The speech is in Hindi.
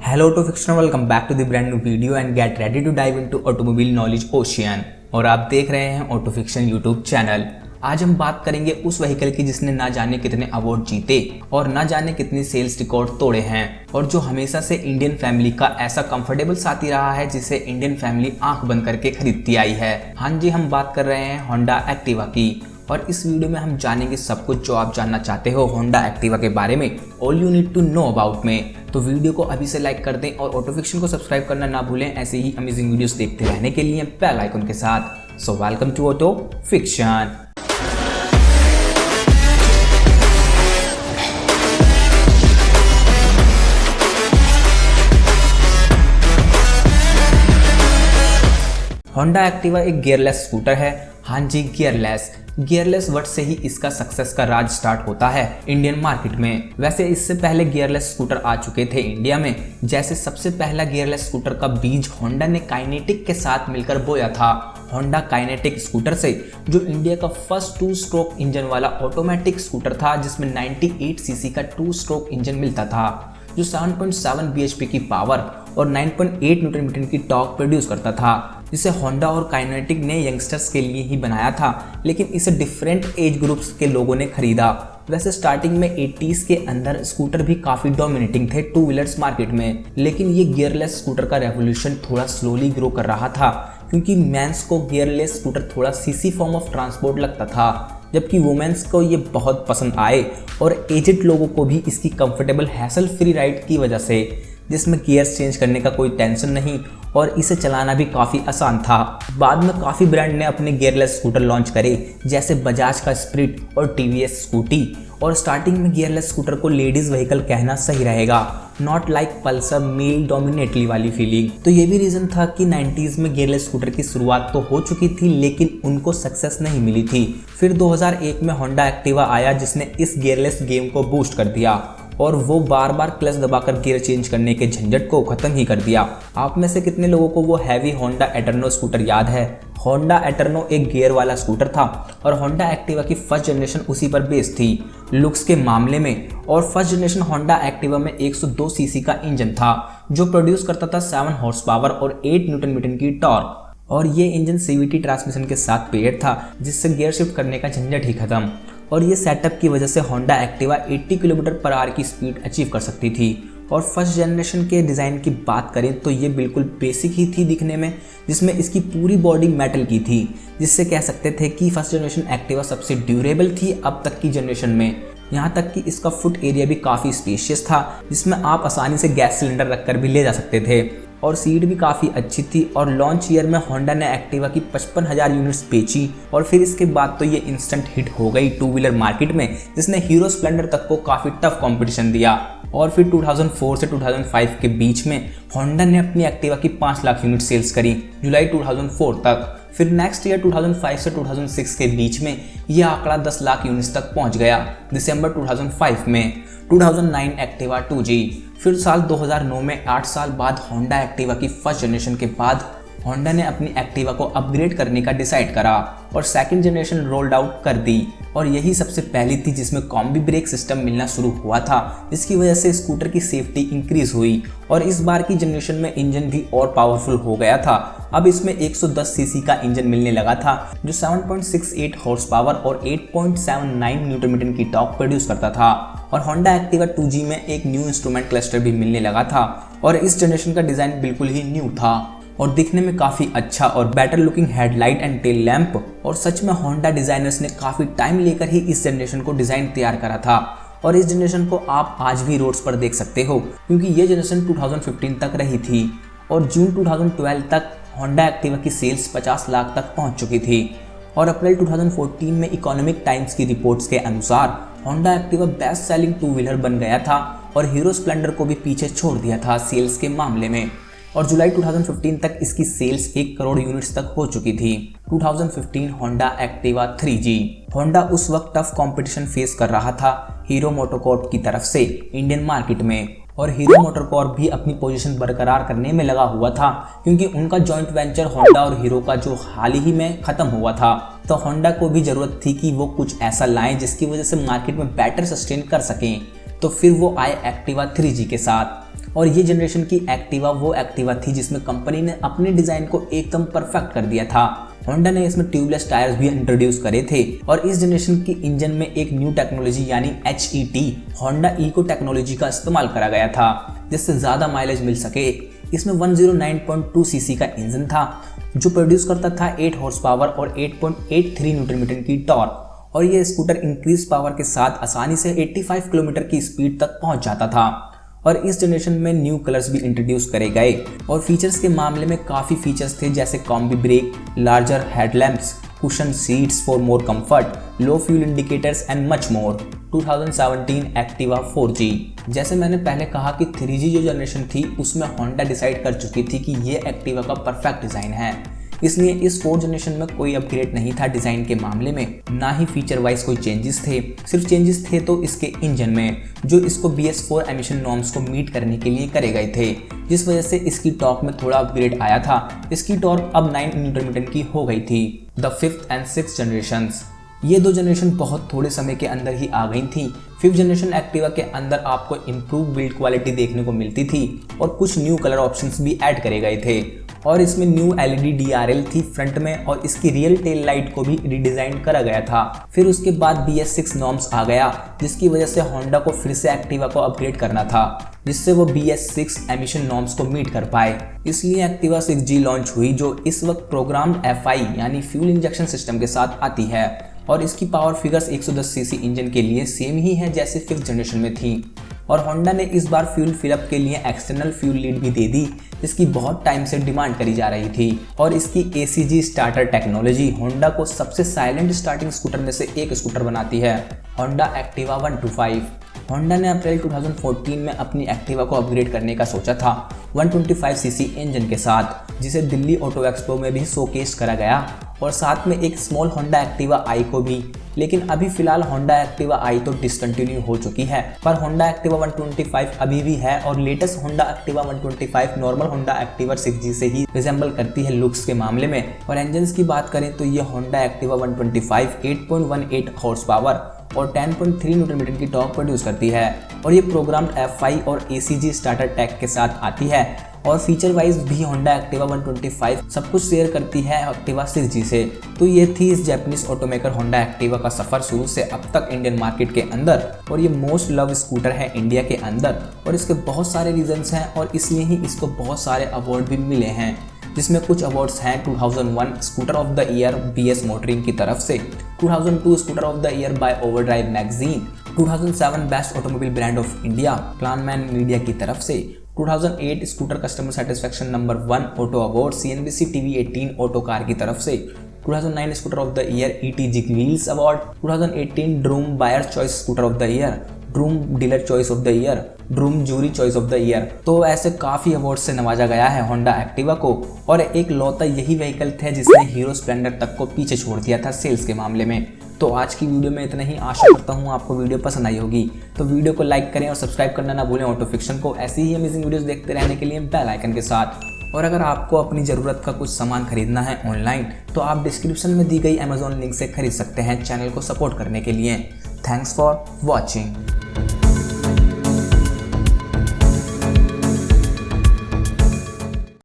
Hello to fiction, welcome back to the brand new video and get ready to dive into automobile knowledge ocean। और आप देख रहे हैं ऑटो फिक्शन यूट्यूब चैनल। आज हम बात करेंगे उस व्हीकल की जिसने ना जाने कितने अवार्ड जीते और ना जाने कितनी सेल्स रिकॉर्ड तोड़े हैं और जो हमेशा से इंडियन फैमिली का ऐसा कंफर्टेबल साथी रहा है जिसे इंडियन फैमिली आंख बंद करके खरीदती आई है। हाँ जी, हम बात कर रहे हैं होंडा एक्टिवा की और इस वीडियो में हम जानेंगे सब कुछ जो आप जानना चाहते हो होंडा एक्टिवा के बारे में। All you need to know about में। तो वीडियो को अभी से लाइक कर दें और ऑटो फिक्शन को सब्सक्राइब करना ना भूलें ऐसे ही अमेजिंग वीडियोस देखते रहने के लिए बेल आइकन के साथ। So welcome to auto fiction. Honda Activa एक गियरलेस स्कूटर है। हाँ जी, गियरलेस वर्ड से ही इसका सक्सेस का राज स्टार्ट होता है इंडियन मार्केट में। वैसे इससे पहले गियरलेस स्कूटर आ चुके थे इंडिया में। जैसे सबसे पहला गियरलेस स्कूटर का बीज होंडा ने काइनेटिक के साथ मिलकर बोया था। होंडा काइनेटिक स्कूटर से जो इंडिया का फर्स्ट 2 स्ट्रोक इंजन वाला ऑटोमेटिक स्कूटर था जिसमें 98 सीसी का 2 स्ट्रोक इंजन मिलता था जो 7.7 bhp की पावर और 9.8 न्यूटन मीटर की टॉर्क प्रोड्यूस करता था, जिसे होंडा और काइनेटिक ने यंगस्टर्स के लिए ही बनाया था, लेकिन इसे डिफरेंट एज ग्रुप्स के लोगों ने खरीदा। वैसे स्टार्टिंग में 80s के अंदर स्कूटर भी काफ़ी डोमिनेटिंग थे 2 व्हीलर्स मार्केट में, लेकिन ये गियरलेस स्कूटर का रेवोल्यूशन थोड़ा स्लोली ग्रो कर रहा था क्योंकि मेंस को गियरलेस स्कूटर थोड़ा सीसी फॉर्म ऑफ ट्रांसपोर्ट लगता था, जबकि वुमेन्स को ये बहुत पसंद आए और एजेड लोगों को भी इसकी कंफर्टेबल हैसल फ्री राइड की वजह से, जिसमें गियर्स चेंज करने का कोई टेंशन नहीं और इसे चलाना भी काफ़ी आसान था। बाद में काफ़ी ब्रांड ने अपने गियरलेस स्कूटर लॉन्च करे जैसे बजाज का स्प्रिट और टीवीएस स्कूटी। और स्टार्टिंग में गियरलेस स्कूटर को लेडीज़ व्हीकल कहना सही रहेगा, not like Pulsar male dominantly वाली फीलिंग। तो ये भी रीज़न था कि 90s में गियरलेस स्कूटर की शुरुआत तो हो चुकी थी लेकिन उनको सक्सेस नहीं मिली थी। फिर 2001 में होंडा एक्टिवा आया जिसने इस गियरलेस गेम को बूस्ट कर दिया और वो बार बार क्लच दबाकर गियर चेंज करने के झंझट को खत्म ही कर दिया। आप में से कितने लोगों को वो हैवी होंडा एटर्नो स्कूटर याद है? होंडा एटर्नो एक गियर वाला स्कूटर था और होंडा एक्टिवा की फर्स्ट जनरेशन उसी पर बेस्ड थी लुक्स के मामले में। और फर्स्ट जनरेशन होंडा एक्टिवा में 102 सीसी का इंजन था जो प्रोड्यूस करता था 7 हॉर्स पावर और 8 न्यूटन मीटर की टॉर्क। और ये इंजन सीवीटी ट्रांसमिशन के साथ पेयर्ड था जिससे गियर शिफ्ट करने का झंझट ही खत्म। और ये सेटअप की वजह से होंडा एक्टिवा 80 किलोमीटर/आवर की स्पीड अचीव कर सकती थी। और फर्स्ट जनरेशन के डिज़ाइन की बात करें तो ये बिल्कुल बेसिक ही थी दिखने में, जिसमें इसकी पूरी बॉडी मेटल की थी, जिससे कह सकते थे कि फर्स्ट जनरेशन एक्टिवा सबसे ड्यूरेबल थी अब तक की जनरेशन में। यहाँ तक कि इसका फुट एरिया भी काफ़ी स्पेशियस था जिसमें आप आसानी से गैस सिलेंडर रखकर भी ले जा सकते थे। और सीट भी काफ़ी अच्छी थी। और लॉन्च ईयर में होंडा ने एक्टिवा की 55,000 यूनिट्स बेची और फिर इसके बाद तो ये इंस्टेंट हिट हो गई 2 व्हीलर मार्केट में, जिसने हीरो स्प्लेंडर तक को काफ़ी टफ कंपटीशन दिया। और फिर 2004 से 2005 के बीच में होंडा ने अपनी एक्टिवा की 5 लाख यूनिट सेल्स करी जुलाई 2004 तक। फिर नेक्स्ट ईयर 2005 से 2006 के बीच में यह आंकड़ा 10 लाख यूनिट्स तक पहुंच गया दिसंबर 2005 में। 2009 एक्टिवा 2G। फिर साल 2009 में 8 साल बाद होंडा एक्टिवा की फर्स्ट जनरेशन के बाद होंडा ने अपनी एक्टिवा को अपग्रेड करने का डिसाइड करा और सेकंड जनरेशन रोल्ड आउट कर दी। और यही सबसे पहली थी जिसमें कॉम्बी ब्रेक सिस्टम मिलना शुरू हुआ था, जिसकी वजह से स्कूटर की सेफ्टी इंक्रीज हुई। और इस बार की जनरेशन में इंजन भी और पावरफुल हो गया था। अब इसमें 110 सीसी का इंजन मिलने लगा था जो 7.68 हॉर्स पावर और 8.79 न्यूटन मीटर की टॉर्क प्रोड्यूस करता था। और होंडा एक्टिवा 2G में एक न्यू इंस्ट्रूमेंट क्लस्टर भी मिलने लगा था और इस जनरेशन का डिज़ाइन बिल्कुल ही न्यू था और दिखने में काफ़ी अच्छा और better looking headlight and tail lamp. और सच में होंडा डिज़ाइनर्स ने काफ़ी टाइम लेकर ही इस जनरेशन को डिज़ाइन तैयार करा था और इस जनरेशन को आप आज भी रोड्स पर देख सकते हो क्योंकि ये जनरेशन 2015 तक रही थी। और जून 2012 तक होंडा एक्टिवा की सेल्स 50 लाख तक पहुंच चुकी थी। और अप्रैल 2014 में इकोनॉमिक टाइम्स की रिपोर्ट्स के अनुसार Honda Activa best selling 2 wheeler बन गया था और हीरो स्प्लेंडर को भी पीछे छोड़ दिया था सेल्स के मामले में। और जुलाई 2015 तक इसकी सेल्स 1 करोड़ यूनिट्स तक हो चुकी थी। 2015 होंडा एक्टिवा 3G। होंडा उस वक्त टफ कंपटीशन फेस कर रहा था हीरो मोटोकॉर्प की तरफ से इंडियन मार्केट में। और हीरो मोटोकॉर्प भी अपनी पोजीशन बरकरार करने में लगा हुआ था क्योंकि उनका जॉइंट वेंचर होंडा और हीरो का जो हाल ही में खत्म हुआ था। तो होंडा को भी जरूरत थी कि वो कुछ ऐसा लाएं जिसकी वजह से मार्केट में बेटर सस्टेन कर सकें। तो फिर वो आए एक्टिवा 3G के साथ। और ये जनरेशन की एक्टिवा वो एक्टिवा थी जिसमें कंपनी ने अपने डिजाइन को एकदम परफेक्ट कर दिया था। होंडा ने इसमें ट्यूबलेस टायर्स भी इंट्रोड्यूस करे थे और इस जनरेशन की इंजन में एक न्यू टेक्नोलॉजी यानी HET होंडा इको टेक्नोलॉजी का इस्तेमाल करा गया था, जिससे ज़्यादा माइलेज मिल सके। इसमें 109.2 सीसी का इंजन था जो प्रोड्यूस करता था 8 हॉर्स पावर और 8.83 न्यूटन मीटर की टॉर्क, और ये स्कूटर इंक्रीज पावर के साथ आसानी से 85 किलोमीटर की स्पीड तक पहुंच जाता था। और इस जनरेशन में न्यू कलर्स भी इंट्रोड्यूस करे गए और फीचर्स के मामले में काफ़ी फीचर्स थे, जैसे combi brake, larger headlamps, cushion seats for more comfort, low fuel indicators and much more. 2017 Activa 4G। जैसे मैंने पहले कहा कि 3G जो जनरेशन थी उसमें होंडा डिसाइड कर चुकी थी कि ये एक्टिवा का परफेक्ट डिज़ाइन है, इसलिए इस 4 जनरेशन में कोई अपग्रेड नहीं था डिज़ाइन के मामले में, ना ही फीचर वाइज कोई चेंजेस थे। सिर्फ चेंजेस थे तो इसके इंजन में, जो इसको BS4 एमिशन नॉर्म्स को मीट करने के लिए करे गए थे, जिस वजह से इसकी टॉर्क में थोड़ा अपग्रेड आया था। इसकी टॉर्क अब 9 न्यूटन मीटर की हो गई थी। The 5th and 6th generations, ये 2 जनरेशन बहुत थोड़े समय के अंदर ही आ गई थी। 5th जनरेशन एक्टिवा के अंदर आपको इम्प्रूव बिल्ड क्वालिटी देखने को मिलती थी और कुछ न्यू कलर ऑप्शंस भी ऐड करे गए थे, और इसमें न्यू LED DRL थी फ्रंट में और इसकी रियल टेल लाइट को भी रिडिजाइन करा गया था। फिर उसके बाद BS6 नॉर्म्स आ गया, जिसकी वजह से होंडा को फिर से एक्टिवा को अपग्रेड करना था, जिससे वो BS6 एमिशन नॉर्म्स को मीट कर पाए। इसलिए एक्टिवा 6G लॉन्च हुई, जो इस वक्त प्रोग्राम्ड FI यानी फ्यूल इंजेक्शन सिस्टम के साथ आती है, और इसकी पावर फिगर्स 110 सीसी इंजन के लिए सेम ही है जैसे 5th जनरेशन में थी। और होंडा ने इस बार फ्यूल फिलअप के लिए एक्सटर्नल फ्यूल लीड भी दे दी, जिसकी बहुत टाइम से डिमांड करी जा रही थी। और इसकी ACG स्टार्टर टेक्नोलॉजी होंडा को सबसे साइलेंट स्टार्टिंग स्कूटर में से एक स्कूटर बनाती है। Honda Activa 125। होंडा ने अप्रैल 2014 में अपनी एक्टिवा को अपग्रेड करने का सोचा था 125 सीसी इंजन के साथ, जिसे दिल्ली ऑटो एक्सपो में भी शोकेस करा गया, और साथ में एक स्मॉल होंडा एक्टिवा आई को भी। लेकिन अभी फिलहाल होंडा एक्टिवा आई तो डिसकंटिन्यू हो चुकी है, पर होंडा एक्टिवा 125 अभी भी है, और latest Honda Activa 125 normal Honda Activa 6G से ही रिजेंबल करती है लुक्स के मामले में। और इंजन्स की बात करें तो ये होंडा एक्टिवा 125 8.18 हॉर्स पावर और 10.3 न्यूटन मीटर की टॉर्क प्रोड्यूस करती है, और ये प्रोग्राम्ड FI और ACG स्टार्टर टैग के साथ आती है। और फीचर वाइज भी होंडा एक्टिवा 125 सब कुछ शेयर करती है एक्टिवा 6G से। तो ये थी इस जापानीज ऑटोमेकर होंडा एक्टिवा का सफर शुरू से अब तक इंडियन मार्केट के अंदर, और ये मोस्ट लव स्कूटर है इंडिया के अंदर, और इसके बहुत सारे रीजंस हैं, और इसलिए ही इसको बहुत सारे अवार्ड भी मिले हैं, जिसमें कुछ अवार्ड्स हैं 2001 scooter of the year BS motoring की तरफ से, 2002 scooter of the year by overdrive magazine, 2007 best automobile brand of India Planman Media की तरफ से, 2008 scooter customer satisfaction number 1 auto award CNBC TV 18 auto car की तरफ से, 2009 scooter of the year ETG wheels award, 2018 Droom buyer choice scooter of the year, Droom dealer choice of the year, Droom jury choice of the year. तो ऐसे काफ़ी अवार्ड से नवाजा गया है होंडा एक्टिवा को, और एक लौता यही व्हीकल था जिसने हीरो स्प्लेंडर तक को पीछे छोड़ दिया था सेल्स के मामले में। तो आज की वीडियो में इतना ही। आशा करता हूँ आपको वीडियो पसंद आई होगी, तो वीडियो को लाइक करें और सब्सक्राइब करना ना भूलें ऑटो फिक्शन को ऐसी ही अमेजिंग वीडियोस देखते रहने के लिए बेल आइकन के साथ। और अगर आपको अपनी ज़रूरत का कुछ सामान खरीदना है ऑनलाइन, तो आप डिस्क्रिप्शन में दी गई अमेजॉन लिंक से खरीद सकते हैं चैनल को सपोर्ट करने के लिए। Thanks for watching.